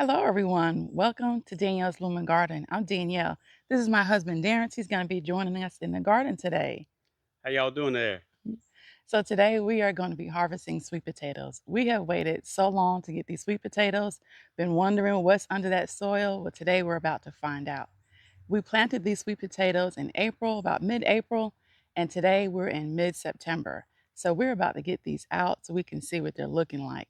Hello, everyone. Welcome to Danielle's Lumen Garden. I'm Danielle. This is my husband, Darren. He's going to be joining us in the garden today. How y'all doing there? So, today we are going to be harvesting sweet potatoes. We have waited so long to get these sweet potatoes, been wondering what's under that soil. Well, today we're about to find out. We planted these sweet potatoes in April, about mid April, and today we're in mid September. So, we're about to get these out so we can see what they're looking like.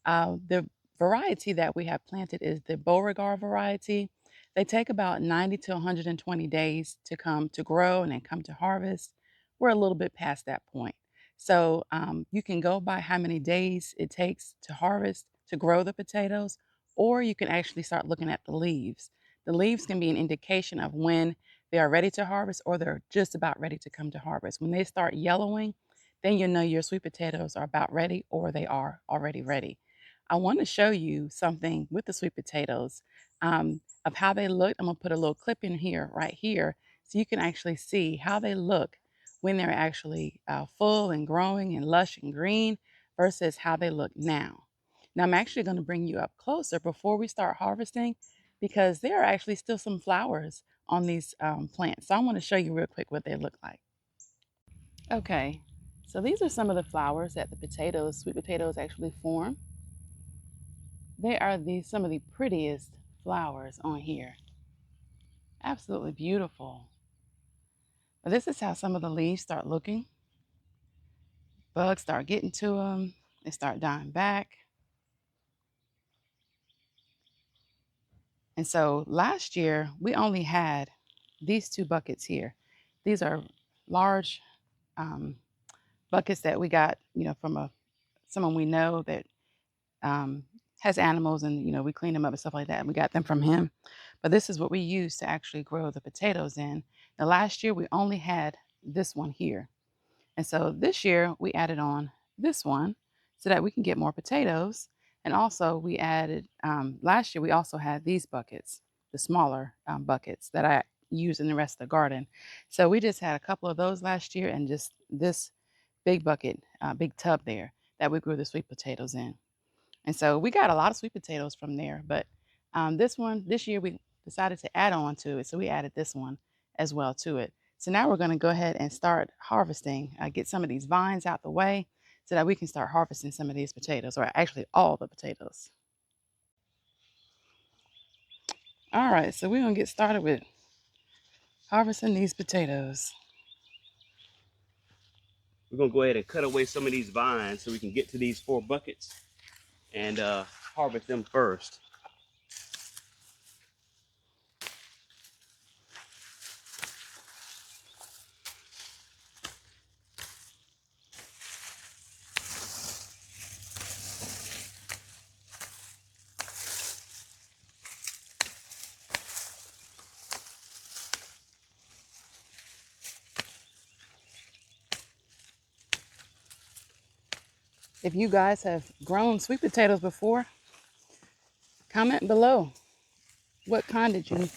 The variety that we have planted is the Beauregard variety. They take about 90 to 120 days to come to grow and then come to harvest. We're a little bit past that point. So you can go by how many days it takes to harvest, to grow the potatoes, or you can actually start looking at the leaves. The leaves can be an indication of when they are ready to harvest or they're just about ready to come to harvest. When they start yellowing, then you know your sweet potatoes are about ready or they are already ready. I want to show you something with the sweet potatoes of how they look. I'm going to put a little clip in here, right here, so you can actually see how they look when they're actually full and growing and lush and green versus how they look now. Now, I'm actually going to bring you up closer before we start harvesting because there are actually still some flowers on these plants. So I want to show you real quick what they look like. Okay, so these are some of the flowers that the potatoes, sweet potatoes, actually form. They are some of the prettiest flowers on here. Absolutely beautiful. But this is how some of the leaves start looking. Bugs start getting to them. They start dying back. And so last year, we only had these two buckets here. These are large um, buckets that we got, from someone we know that um, has animals, and we clean them up and stuff like that. And we got them from him. But this is what we use to actually grow the potatoes in. Now, last year we only had this one here, and so this year we added on this one so that we can get more potatoes. And also we added last year we also had these buckets, the smaller buckets that I use in the rest of the garden. So we just had a couple of those last year, and just this big bucket, big tub there that we grew the sweet potatoes in. And so we got a lot of sweet potatoes from there. But this year, we decided to add on to it. So we added this one as well to it. So now we're going to go ahead and start harvesting, get some of these vines out the way so that we can start harvesting some of these potatoes, or actually all the potatoes. All right, so we're going to get started with harvesting these potatoes. We're gonna go ahead and cut away some of these vines so we can get to these 4 buckets and harvest them first. If you guys have grown sweet potatoes before, comment below. What kind did you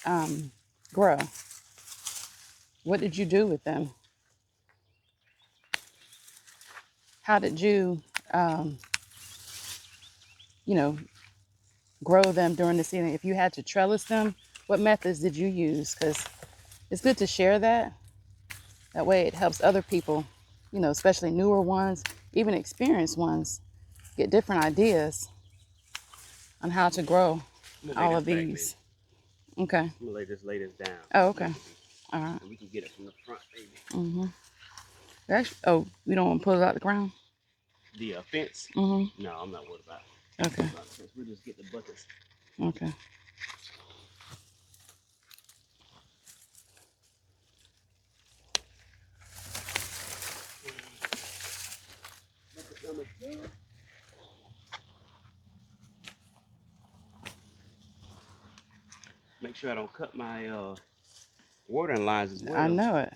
um, grow? What did you do with them? How did you, um, you know, grow them during the season? If you had to trellis them, what methods did you use? Because it's good to share that. That way it helps other people, especially newer ones, even experienced ones, get different ideas on how to grow I'm gonna lay all this of back, baby. these. Okay. I'm gonna lay this down. Oh, So okay. All right. we can get it from the front, baby. Mm-hmm. Actually, oh, we don't want to pull it out the ground? The fence? Mm-hmm. No, I'm not worried about Okay. the fence. We'll just get the buckets. Okay. Bucket number 2. Make sure I don't cut my watering lines as I well. know it.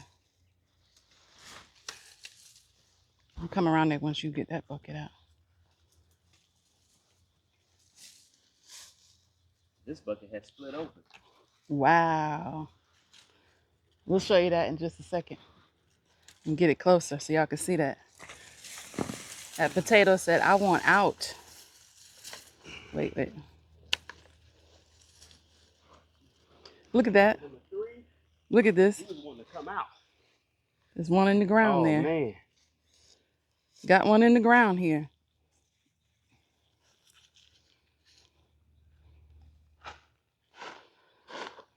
I'll come around there once you get that bucket out. This bucket has split open. Wow. We'll show you that in just a second and get it closer so y'all can see that. That potato said, I want out. Wait, wait. Look at that. Number 3. Look at this. He was wanting to come out. There's one in the ground Oh there. man. Got one in the ground here.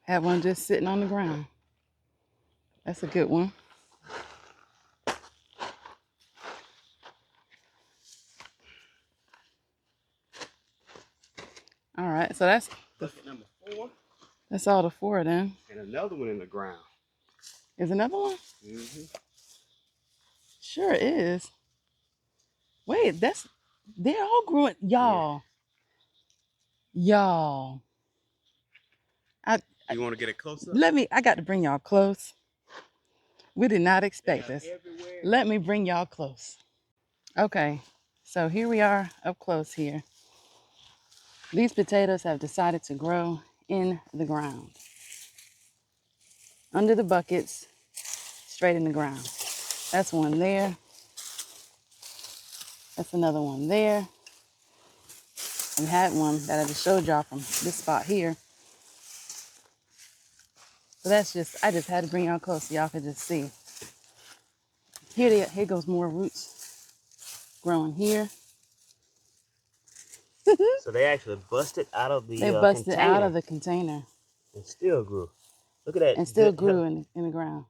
Have one just sitting on the ground. That's a good one. All right, so Bucket number 4. that's all the 4 then. And another one in the ground. Is another one? Mm-hmm. Sure is. Wait, they're all growing. Y'all. Y'all. You want to get a close up? I got to bring y'all close. We did not expect this. Everywhere. Let me bring y'all close. Okay, so here we are up close here. These potatoes have decided to grow in the ground. Under the buckets, straight in the ground. That's one there. That's another one there. We had one that I just showed y'all from this spot here. So I just had to bring y'all close so y'all could just see. Here goes more roots growing here. So they actually busted out of the They busted container out of the container and still grew. Look at that. and still grew in the ground.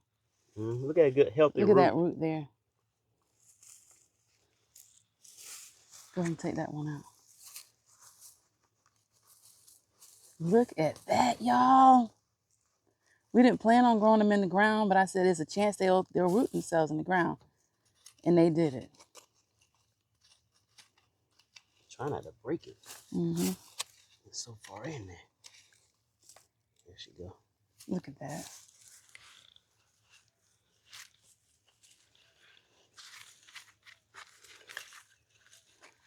Look at a good healthy Look root. at that root there. Go ahead and take that one out. Look at that, y'all. We didn't plan on growing them in the ground, but I said there's a chance they'll root themselves in the ground. And they did it. Try not to break it. Mm-hmm. It's so far in there. There she go. Look at that.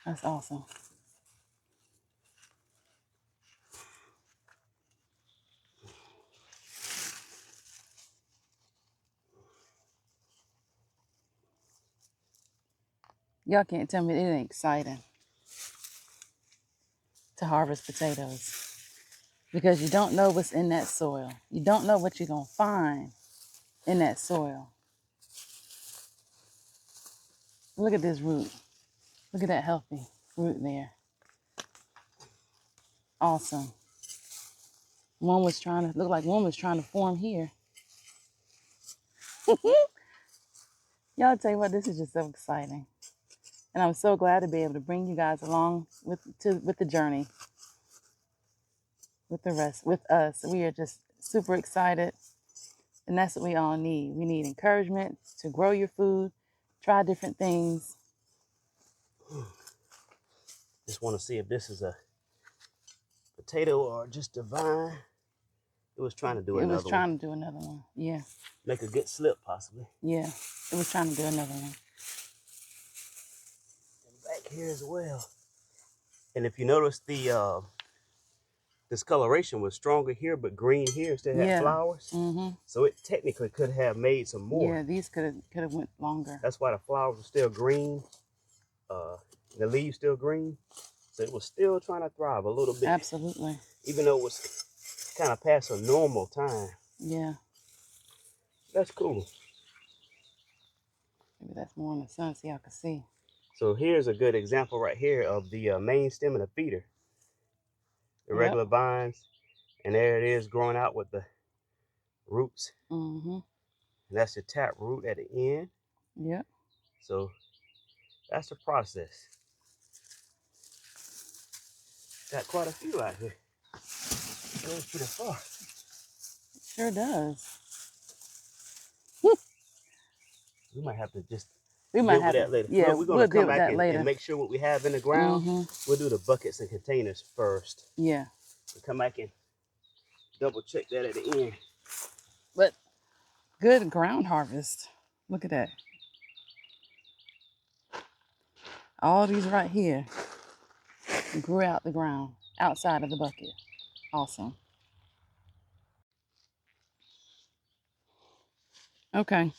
That's awesome. Y'all can't tell me it ain't exciting to harvest potatoes because you don't know what's in that soil. You don't know what you're going to find in that soil. Look at this root. Look at that healthy root there. Awesome. Looked like one was trying to form here. Y'all tell you what, this is just so exciting. And I'm so glad to be able to bring you guys along with the journey. With us. We are just super excited. And that's what we all need. We need encouragement to grow your food, try different things. Just want to see if this is a potato or just a vine. It was trying to do another one. It was trying to do another one. Yeah. Make a good slip, possibly. Yeah. It was trying to do another one. And back here as well. And if you notice, the discoloration was stronger here, but green here still had flowers. Mm-hmm. So it technically could have made some more. Yeah, these could have went longer. That's why the flowers were still green. The leaves still green. So it was still trying to thrive a little bit. Absolutely. Even though it was kind of past a normal time. Yeah. That's cool. Maybe that's more in the sun so y'all can see. So here's a good example right here of the main stem and the feeder. The regular vines. And there it is growing out with the roots. Mm-hmm. And that's the tap root at the end. Yep. So that's the process. Got quite a few out here. It goes pretty far. It sure does. We might have to just deal with that later. Yeah, well, we're gonna come back later. and make sure what we have in the ground. Mm-hmm. We'll do the buckets and containers first. Yeah. We'll come back and double check that at the end. But good ground harvest. Look at that. All these right here grew out the ground, outside of the bucket. Awesome. Okay.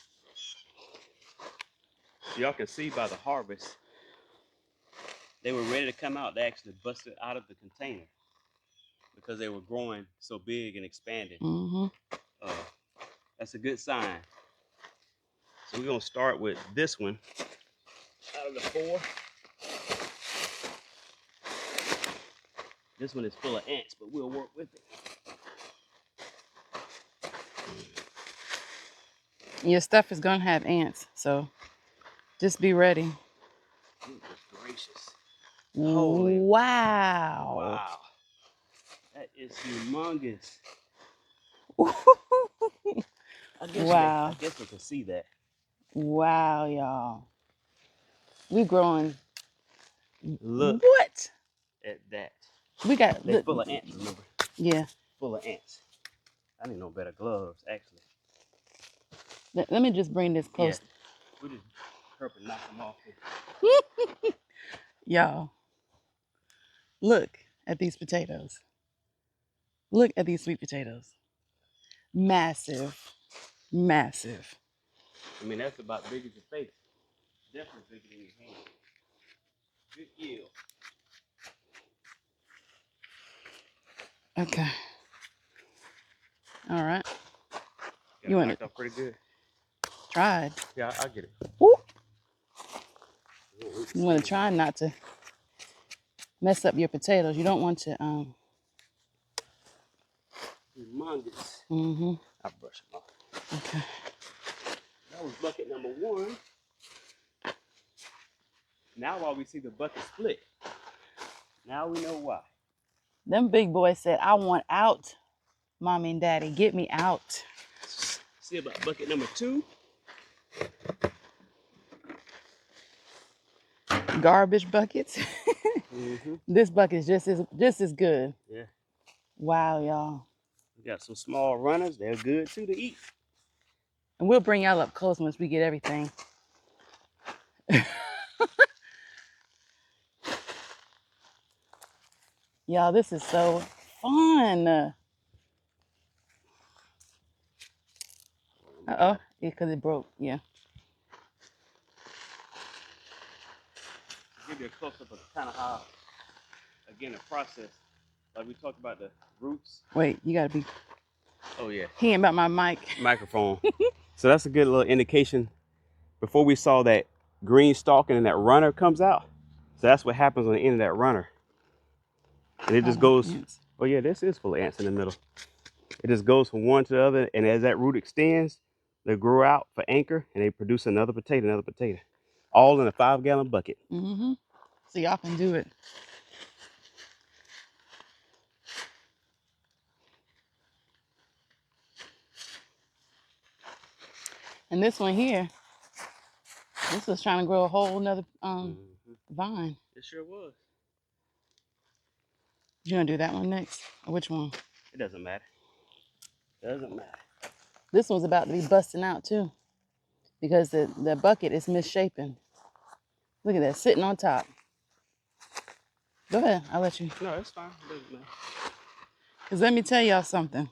Y'all can see by the harvest, they were ready to come out. They actually busted out of the container. because they were growing so big and expanding. Mm-hmm. That's a good sign. So we're gonna start with this one out of the 4. This one is full of ants, but we'll work with it. Your stuff is gonna have ants, so just be ready. Goodness gracious. Holy wow. Wow. That is humongous. I guess we can see that. Wow, y'all. We growing. Look what? At that. We got. They're full of ants, remember? Yeah. Full of ants. I need no better gloves, actually. Let me just bring this close. Yeah. We just purple knock them off here. Y'all, look at these potatoes. Look at these sweet potatoes. Massive. Massive. I mean, that's about big as your face. Definitely bigger than your hand. Good yield. Okay. All right. You want it off pretty good? Tried. Yeah, I'll get it. Woo. You want to try not to mess up your potatoes. You don't want to Humongous. Mm-hmm. I'll brush them off. Okay. That was bucket number 1. Now while we see the bucket split, now we know why. Them big boys said, I want out, Mommy and Daddy. Get me out. See about bucket number 2. Garbage buckets. Mm-hmm. This bucket is just as good. Yeah. Wow, y'all. We got some small runners. They're good too to eat. And we'll bring y'all up close once we get everything. Y'all, this is so fun. Uh-oh, because it broke, yeah. Give you a close-up of kind of how, again, the process. Like we talked about the roots. Wait, you gotta be. Oh yeah. He ain't about my mic. Microphone. So that's a good little indication. Before we saw that green stalk and then that runner comes out. So that's what happens on the end of that runner. And it just goes. Ants. Oh yeah, this is full of ants in the middle. It just goes from one to the other, and as that root extends, they grow out for anchor, and they produce another potato, all in a 5-gallon bucket. Mm-hmm. So y'all can do it. And this one here, this was trying to grow a whole nother vine. It sure was. You gonna do that one next? Or which one? It doesn't matter. Doesn't matter. This one's about to be busting out too, because the bucket is misshapen. Look at that, sitting on top. Go ahead, I'll let you. No, it's fine. It doesn't matter. Because let me tell y'all something.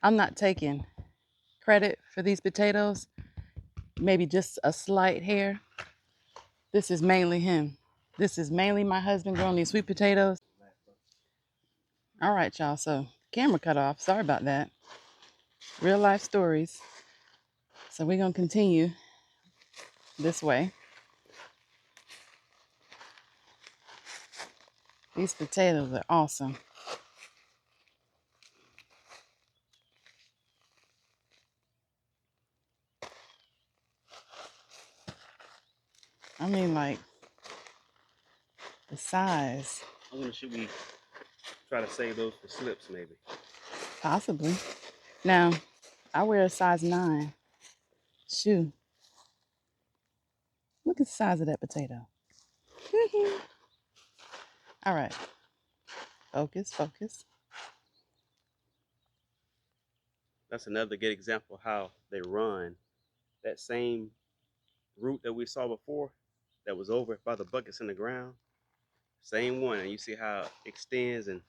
I'm not taking credit for these potatoes. Maybe just a slight hair. This is mainly him. This is mainly my husband growing these sweet potatoes. All right, y'all. So camera cut off. Sorry about that. Real life stories. So we're going to continue this way. These potatoes are awesome. I mean, like, the size. I wonder, should we try to save those for slips, maybe? Possibly. Now, I wear a size 9 shoe. Look at the size of that potato. All right. Focus, focus. That's another good example of how they run. That same root that we saw before that was over by the buckets in the ground, same one. And you see how it extends, and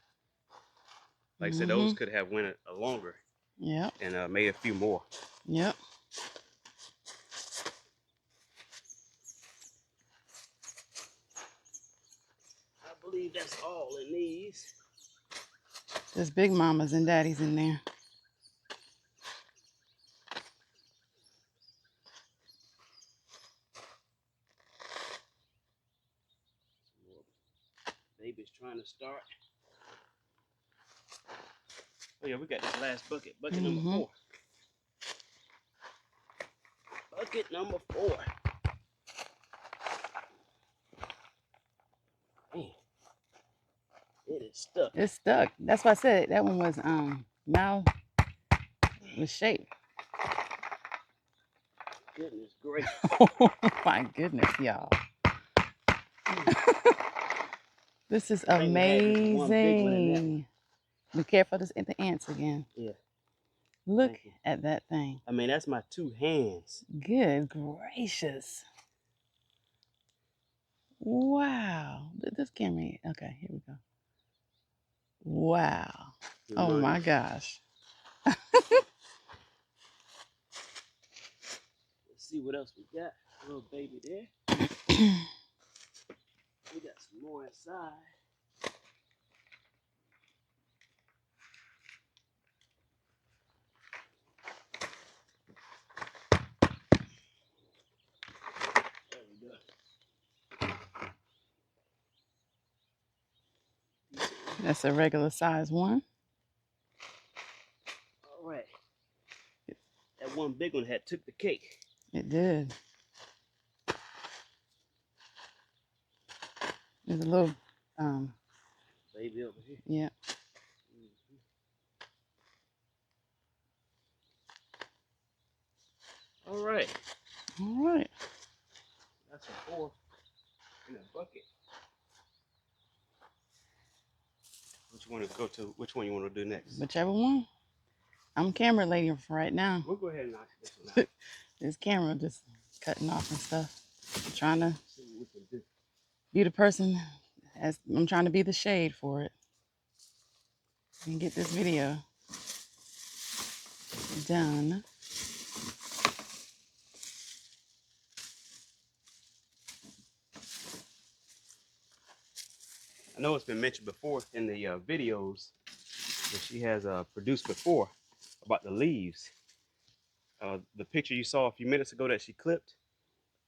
like I said, those could have went a longer. Yep. And made a few more. Yep. I believe that's all in these. There's big mamas and daddies in there. Baby's trying to start. Oh yeah, we got this last bucket. Bucket number 4. Bucket number 4. Man, it is stuck. It's stuck. That's why I said that one was mouth was shaped. Goodness gracious. Oh my goodness, y'all. This is I think we had just one big one in that one. amazing. Be careful at the ants again. Yeah. Look Thank you. at that thing. I mean, that's my 2 hands. Good gracious. Wow. This camera. Okay, here we go. Wow. Good Oh morning. my gosh. Let's see what else we got. Little baby there. We got some more inside. There we go. That's a regular size one. All right. That one big one had took the cake. It did. There's a little Baby over here. yeah. All right. All right. That's a 4 in a bucket. Which one to go to? Which one you want to do next? Whichever one. I'm camera lady for right now. We'll go ahead and knock this one out. This camera just cutting off and stuff. I'm trying to See what we can do. be the person as I'm trying to be the shade for it. And get this video done. I know it's been mentioned before in the videos that she has produced before about the leaves. The picture you saw a few minutes ago that she clipped,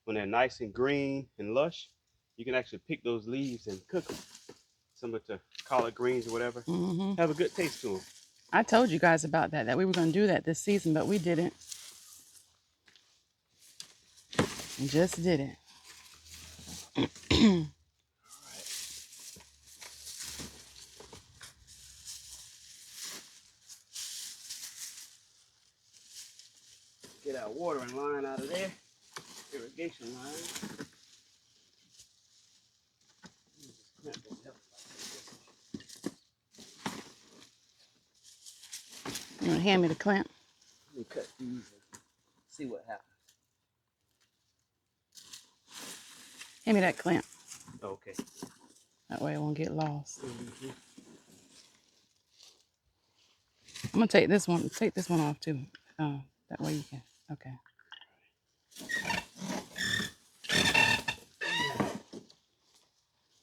when they're nice and green and lush, you can actually pick those leaves and cook them. Similar to collard greens or whatever. Have a good taste to them. I told you guys about that we were going to do that this season, but we didn't. We just didn't. Get our watering line out of there. Irrigation line. You want to hand me the clamp? Let me cut these and see what happens. Hand me that clamp. Okay. That way it won't get lost. I'm gonna take this one off too. That way you can. Okay.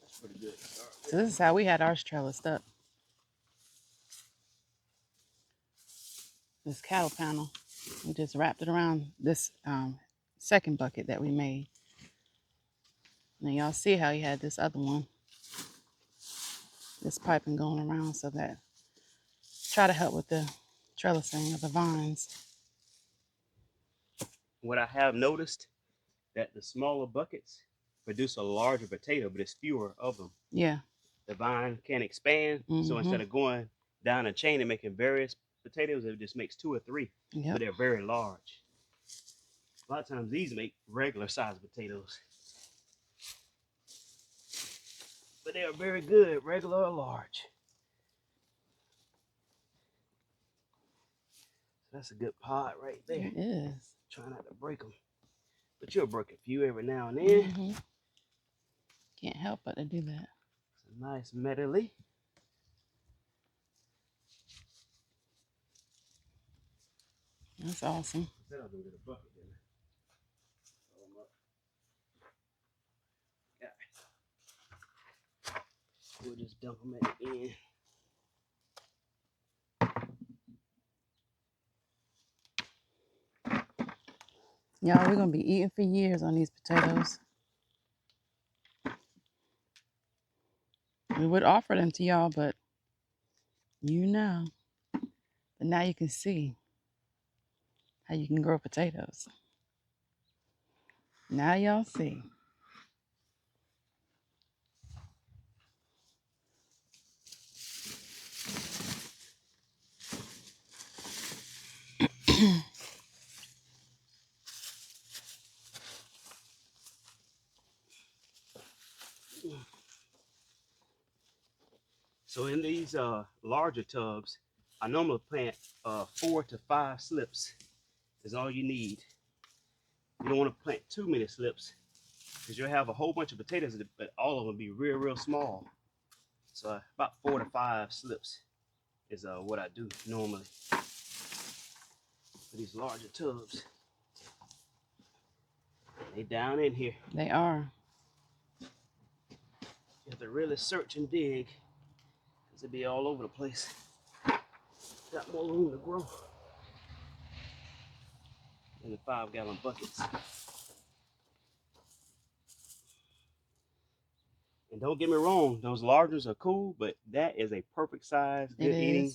That's pretty good. So this is how we had ours trellised up. This cattle panel. We just wrapped it around this second bucket that we made. Now y'all see how he had this other one. This piping going around so that try to help with the trellising of the vines. What I have noticed that the smaller buckets produce a larger potato, but it's fewer of them. Yeah. The vine can't expand, so instead of going down a chain and making various potatoes, it just makes 2 or 3, but they're very large. A lot of times these make regular sized potatoes, but they are very good, regular or large. That's a good pot right there. It is. Try not to break them, but you'll break a few every now and then. Can't help but to do that. It's a nice medley. That's awesome. I said I was gonna get a bucket, didn't I? Yeah. We'll just dump them at the end. Y'all, we're gonna be eating for years on these potatoes. We would offer them to y'all, but you know. But now you can see how you can grow potatoes. Now y'all see. So in these larger tubs, I normally plant 4 to 5 slips is all you need. You don't want to plant too many slips because you'll have a whole bunch of potatoes, but all of them be real small. So about 4 to 5 slips is what I do normally for these larger tubs. They down in here. They are. You have to really search and dig because they be all over the place. Got more room to grow in the 5-gallon buckets. And don't get me wrong, those largers are cool, but that is a perfect size, good eating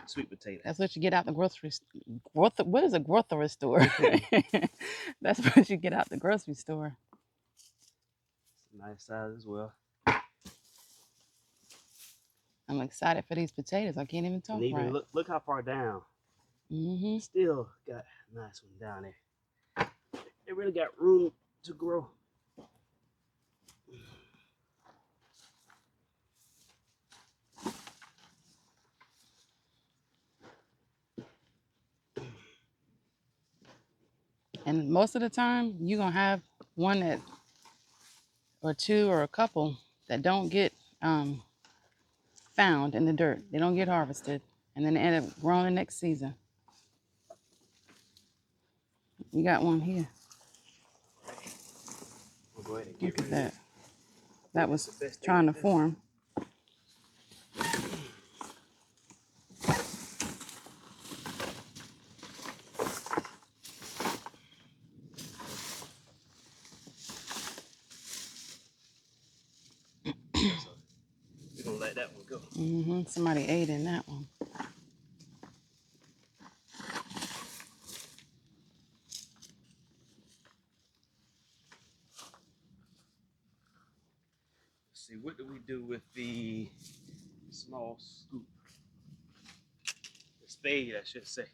sweet potato. That's what you get out the grocery store. What is a grocery store? That's what you get out the grocery store. It's a nice size as well. I'm excited for these potatoes. I can't even talk And even right. look how far down. Mm-hmm. Still got a nice one down there. They really got room to grow. And most of the time, you're going to have one that, or two, or a couple that don't get found in the dirt. They don't get harvested. And then they end up growing the next season. You got one here. We'll go ahead and get Look at rid of that. it. That was trying to form. So we're going to let that one go. Mm-hmm. Somebody ate in that one. Let's see, what do we do with the small scoop? The spade, I should say.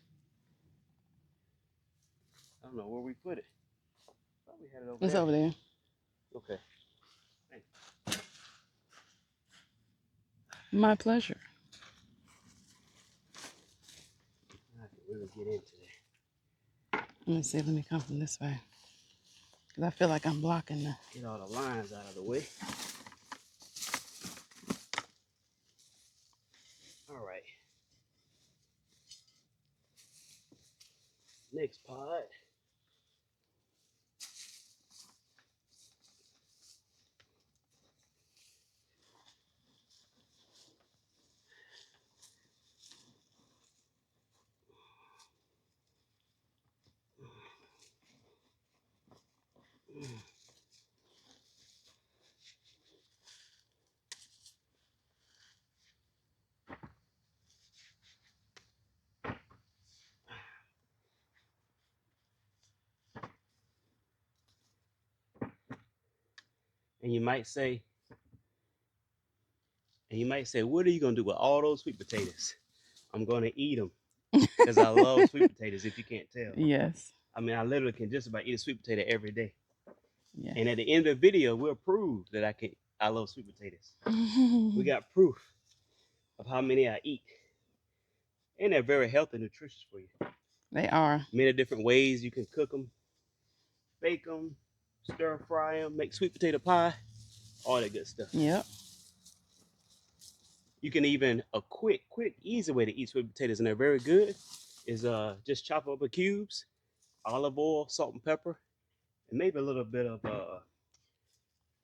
I don't know where we put it. Thought we had it over It's there. over there. Okay. Thanks. My pleasure. I can really get into there. Let me see. Let me come from this way. Because I feel like I'm blocking the... Get all the lines out of the way. All right. Next pod. And you might say, what are you gonna do with all those sweet potatoes? I'm gonna eat them because I love sweet potatoes. If you can't tell, Yes. I mean, I literally can just about eat a sweet potato every day. Yeah. And at the end of the video, we'll prove that I love sweet potatoes. We got proof of how many I eat, and they're very healthy and nutritious for you. They are. Many different ways you can cook them, bake them, stir fry them, make sweet potato pie, all that good stuff. Yep. You can even, a quick, easy way to eat sweet potatoes, and they're very good, is just chop up the cubes, olive oil, salt and pepper, and maybe a little bit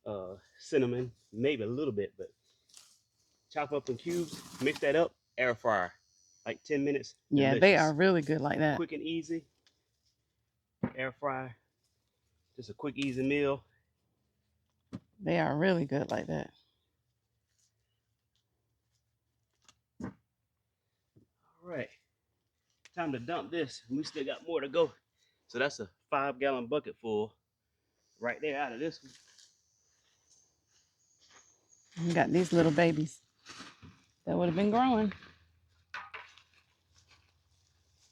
of cinnamon, maybe a little bit, but chop up in cubes, mix that up, air fryer, like 10 minutes. Yeah, delicious. they are really good like that. Quick and easy, air fryer, Just a quick, easy meal. They are really good like that. All right, time to dump this. We still got more to go. So that's a 5-gallon bucket full right there out of this one. We got these little babies that would have been growing.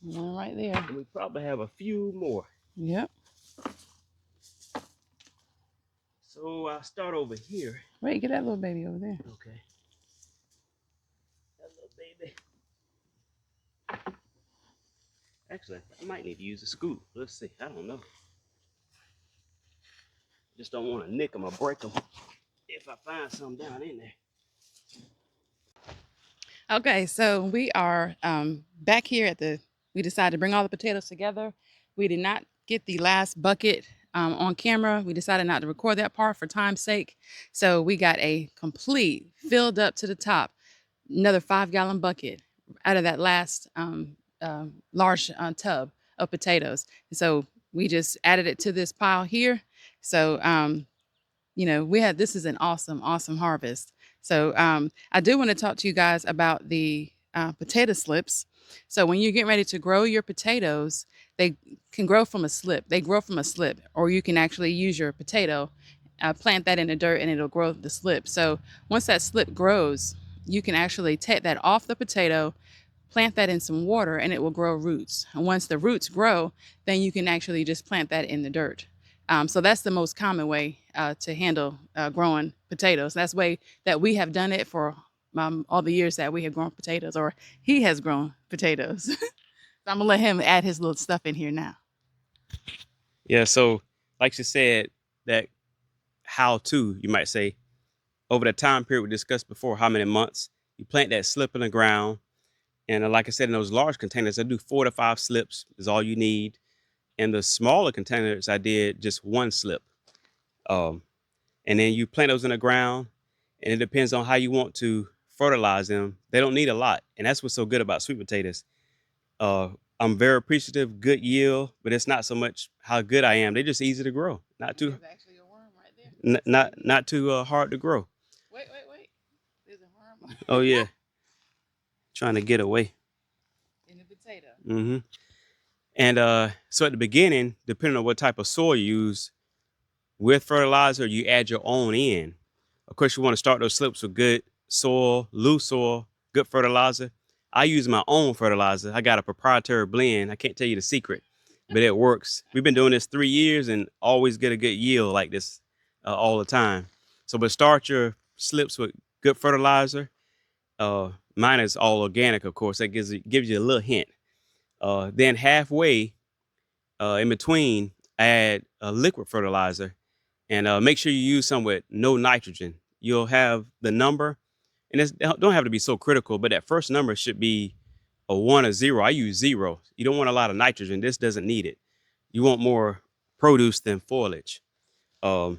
One right there. And we probably have a few more. Yep. So I'll start over here. Wait, get that little baby over there. Okay. That little baby. Actually, I might need to use a scoop. Let's see. I don't know. Just don't want to nick them or break them if I find some down in there. Okay, so we are back here at we decided to bring all the potatoes together. We did not get the last bucket on camera. We decided not to record that part for time's sake. So we got a complete, filled up to the top, another 5-gallon bucket out of that last large tub of potatoes. So we just added it to this pile here. So, this is an awesome, awesome harvest. So I do want to talk to you guys about the potato slips. So when you're getting ready to grow your potatoes, they can grow from a slip. They grow from a slip, or you can actually use your potato, plant that in the dirt, and it'll grow the slip. So once that slip grows, you can actually take that off the potato, plant that in some water, and it will grow roots. And once the roots grow, then you can actually just plant that in the dirt. So that's the most common way to handle growing potatoes. That's the way that we have done it for all the years that we have grown potatoes, or he has grown potatoes. So I'm gonna let him add his little stuff in here now. Yeah, so like you said, that how-to, you might say, over the time period we discussed before, how many months, you plant that slip in the ground. And like I said, in those large containers, I do 4 to 5 slips is all you need. And the smaller containers, I did just 1 slip. And then you plant those in the ground, and it depends on how you want to fertilize them. They don't need a lot. And that's what's so good about sweet potatoes. I'm very appreciative, good yield, but it's not so much how good I am. They're just easy to grow. Not too, There's actually a worm right there. not too hard to grow. Wait. There's a worm Oh yeah, trying to get away. in the potato. Mm-hmm. And so at the beginning, depending on what type of soil you use, with fertilizer, you add your own in. Of course, you want to start those slips with good soil, loose soil, good fertilizer. I use my own fertilizer. I got a proprietary blend. I can't tell you the secret, but it works. We've been doing this 3 years and always get a good yield like this all the time. So, but start your slips with good fertilizer. Mine is all organic, of course. That gives you a little hint. Then halfway in between, add a liquid fertilizer, and make sure you use some with no nitrogen. You'll have the number, and it don't have to be so critical, but that first number should be a 1 or 0. I use 0. You don't want a lot of nitrogen. This doesn't need it. You want more produce than foliage. And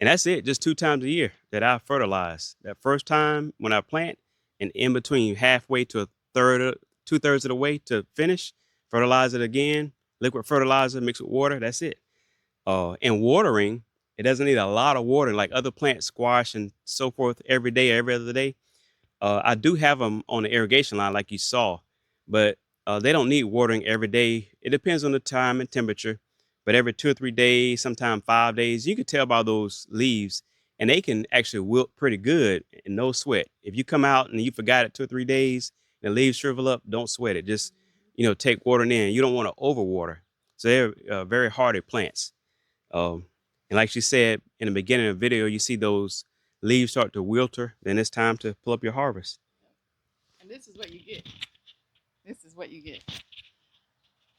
that's it. Just 2 times a year that I fertilize. That first time when I plant, and in between, halfway to a third, 2/3 of the way to finish, fertilize it again. Liquid fertilizer mixed with water. That's it. And watering, it doesn't need a lot of water like other plants, squash and so forth, every day, every other day. I do have them on the irrigation line like you saw, but they don't need watering every day. It depends on the time and temperature, but every 2 or 3 days, sometimes 5 days, you can tell by those leaves, and they can actually wilt pretty good and no sweat. If you come out and you forgot it 2 or 3 days, and the leaves shrivel up, don't sweat it. Just, take water in. You don't want to overwater. So they're very hardy plants. And like she said in the beginning of the video, you see those leaves start to wilter, then it's time to pull up your harvest. And this is what you get. This is what you get.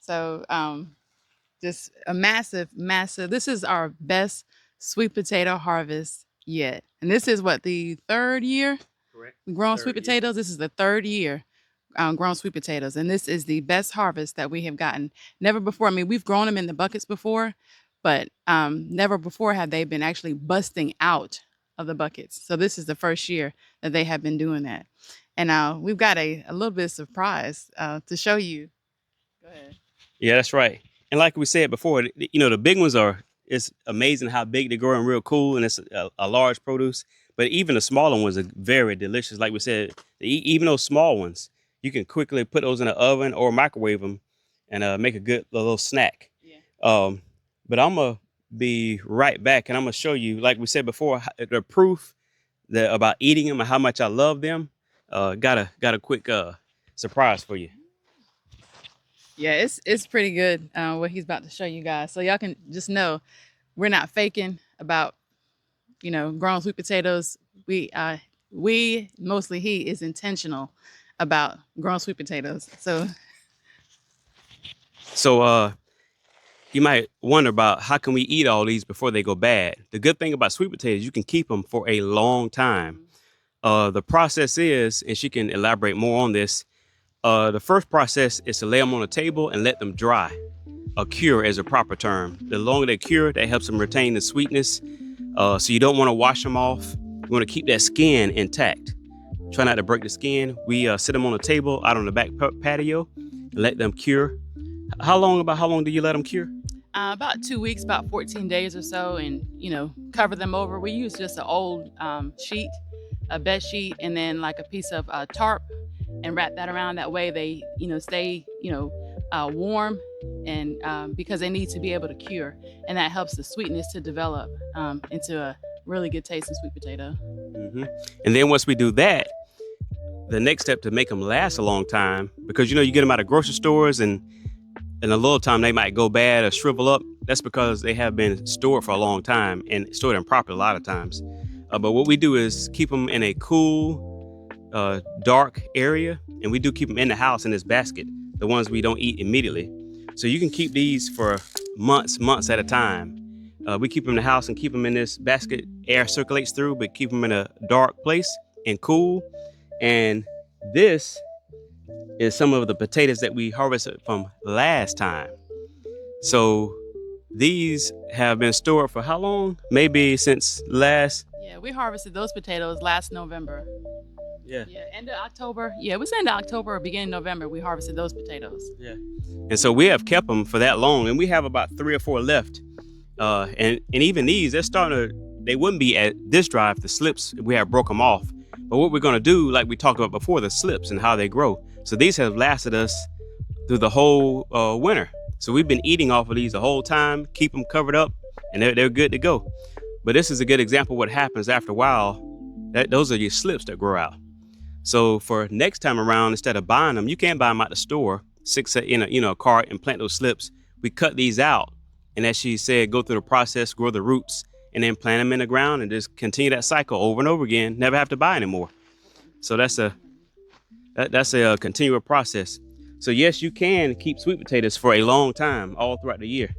So just a massive, this is our best sweet potato harvest yet. And this is what, the 3rd year? Correct. We've grown Third sweet year. potatoes. This is the 3rd year grown sweet potatoes. And this is the best harvest that we have gotten. Never before. I mean, we've grown them in the buckets before, but never before have they been actually busting out of the buckets. So this is the first year that they have been doing that. And we've got a little bit of surprise to show you. Go ahead. Yeah, that's right. And like we said before, the big ones are it's amazing how big they grow and real cool, and it's a large produce. But even the smaller ones are very delicious. Like we said, even those small ones, you can quickly put those in the oven or microwave them and make a good little snack. Yeah. But I'm gonna be right back, and I'm gonna show you, like we said before, the proof that about eating them and how much I love them. Got a quick surprise for you. Yeah, it's pretty good what he's about to show you guys. So y'all can just know we're not faking about, you know, growing sweet potatoes. We mostly he is intentional about growing sweet potatoes. So you might wonder about how can we eat all these before they go bad. The good thing about sweet potatoes, you can keep them for a long time. The process is, and she can elaborate more on this. The first process is to lay them on a table and let them dry. A cure is a proper term. The longer they cure, that helps them retain the sweetness. So you don't want to wash them off. You want to keep that skin intact. Try not to break the skin. We sit them on a table out on the back patio and let them cure. How long do you let them cure? About 2 weeks, about 14 days or so, and you know, cover them over. We use just an old sheet, a bed sheet, and then like a piece of tarp, and wrap that around. That way they, you know, stay, you know, warm, and because they need to be able to cure, and that helps the sweetness to develop into a really good tasting sweet potato. Mm-hmm. And then once we do that, the next step to make them last a long time, because you know you get them out of grocery stores and in a little time they might go bad or shrivel up. That's because they have been stored for a long time and stored improperly a lot of times. But what we do is keep them in a cool, dark area, and we do keep them in the house in this basket, the ones we don't eat immediately. So you can keep these for months at a time. We keep them in the house and keep them in this basket. Air circulates through, but keep them in a dark place and cool. And this is some of the potatoes that we harvested from last time. So these have been stored for how long? Maybe since last. Yeah, we harvested those potatoes last November. Yeah. Yeah, end of October. Yeah, it was end of October or beginning of November. We harvested those potatoes. Yeah. And so we have kept them for that long, and we have about 3 or 4 left. And even these, they wouldn't be at this dry if the slips, we have broke them off. But what we're going to do, like we talked about before, the slips and how they grow. So these have lasted us through the whole winter. So we've been eating off of these the whole time, keep them covered up, and they're good to go. But this is a good example of what happens after a while. Those are your slips that grow out. So for next time around, instead of buying them, you can't buy them at the store, in a cart and plant those slips. We cut these out, and as she said, go through the process, grow the roots, and then plant them in the ground and just continue that cycle over and over again. Never have to buy anymore. So that's a continual process. So yes, you can keep sweet potatoes for a long time, all throughout the year.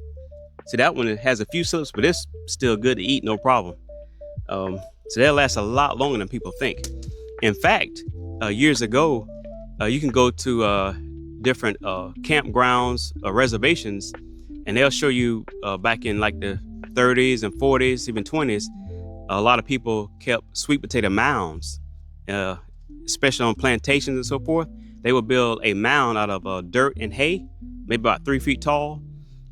See, that one has a few slips, but it's still good to eat, no problem. So they'll last a lot longer than people think. In fact, years ago, you can go to different campgrounds, reservations, and they'll show you back in like the 30s and 40s, even 20s, a lot of people kept sweet potato mounds, especially on plantations and so forth. They would build a mound out of dirt and hay, maybe about 3 feet tall,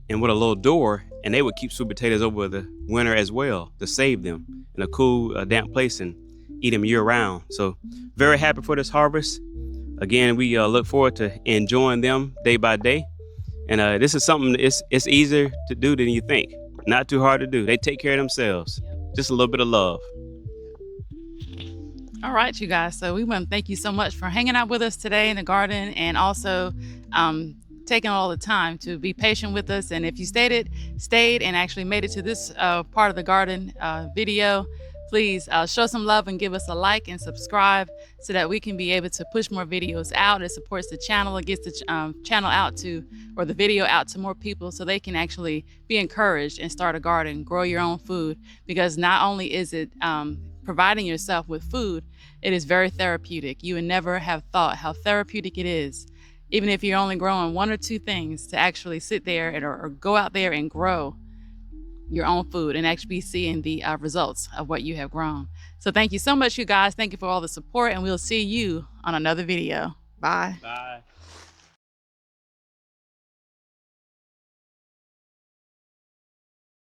and with a little door, and they would keep sweet potatoes over the winter as well to save them in a cool, damp place and eat them year round. So very happy for this harvest. Again, we look forward to enjoying them day by day. And this is something it's easier to do than you think. Not too hard to do. They take care of themselves. Just a little bit of love. All right, you guys. So we want to thank you so much for hanging out with us today in the garden, and also taking all the time to be patient with us. And if you stayed and actually made it to this part of the garden video, please show some love and give us a like and subscribe so that we can be able to push more videos out. It supports the channel. It gets the channel out to, or the video out to more people so they can actually be encouraged and start a garden, grow your own food. Because not only is it providing yourself with food, it is very therapeutic. You would never have thought how therapeutic it is, even if you're only growing 1 or 2 things, to actually sit there or go out there and grow your own food and actually be seeing the results of what you have grown. So thank you so much, you guys. Thank you for all the support, and we'll see you on another video. Bye. Bye.